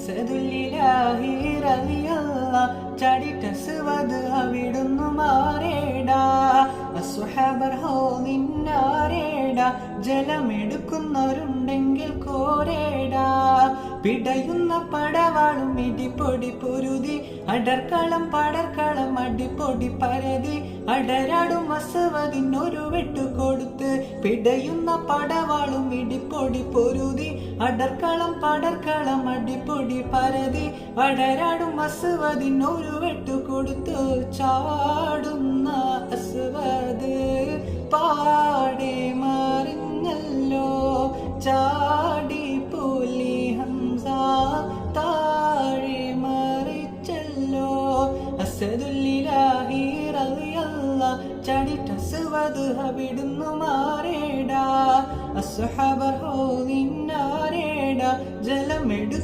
അസദുലില്ലാഹി റളിയല്ലാഹ് ചടിറ്റസുവത് അവിടുന്നു മാറേടാ അസ്വഹാബർ ഹോ നിന്നാരേടാ ജലമെടുക്കുന്നവരുണ്ടെങ്കിൽ കോരേടാ പിടയുന്ന പടവാളും ഇടിപ്പൊടി പൊരുതി അടർക്കളം പടർക്കളം അടിപ്പൊടി പരതി അടരാടും അസുവതിനൊരു വെട്ടുകൊടുത്ത് പിടയുന്ന പടവാളും ഇടിപ്പൊടി പൊരുതി അടർക്കളം പടർക്കളം അടിപ്പൊടി പരതി അടരാടും അസുവതിനൊരു വെട്ടുകൊടുത്ത് ചാടുന്ന അസുവത് പാടെ മറിഞ്ഞല്ലോ ചാടി പുലി ഹംസ താഴെ മറിച്ചല്ലോ അസദുലില്ലാഹി റളിയല്ലാഹ് ചടിറ്റസുവത് അവിടുന്നു മാറേടാ അസ്വഹാബർ ഹോ നിന്നാരേടാ ജലമെടു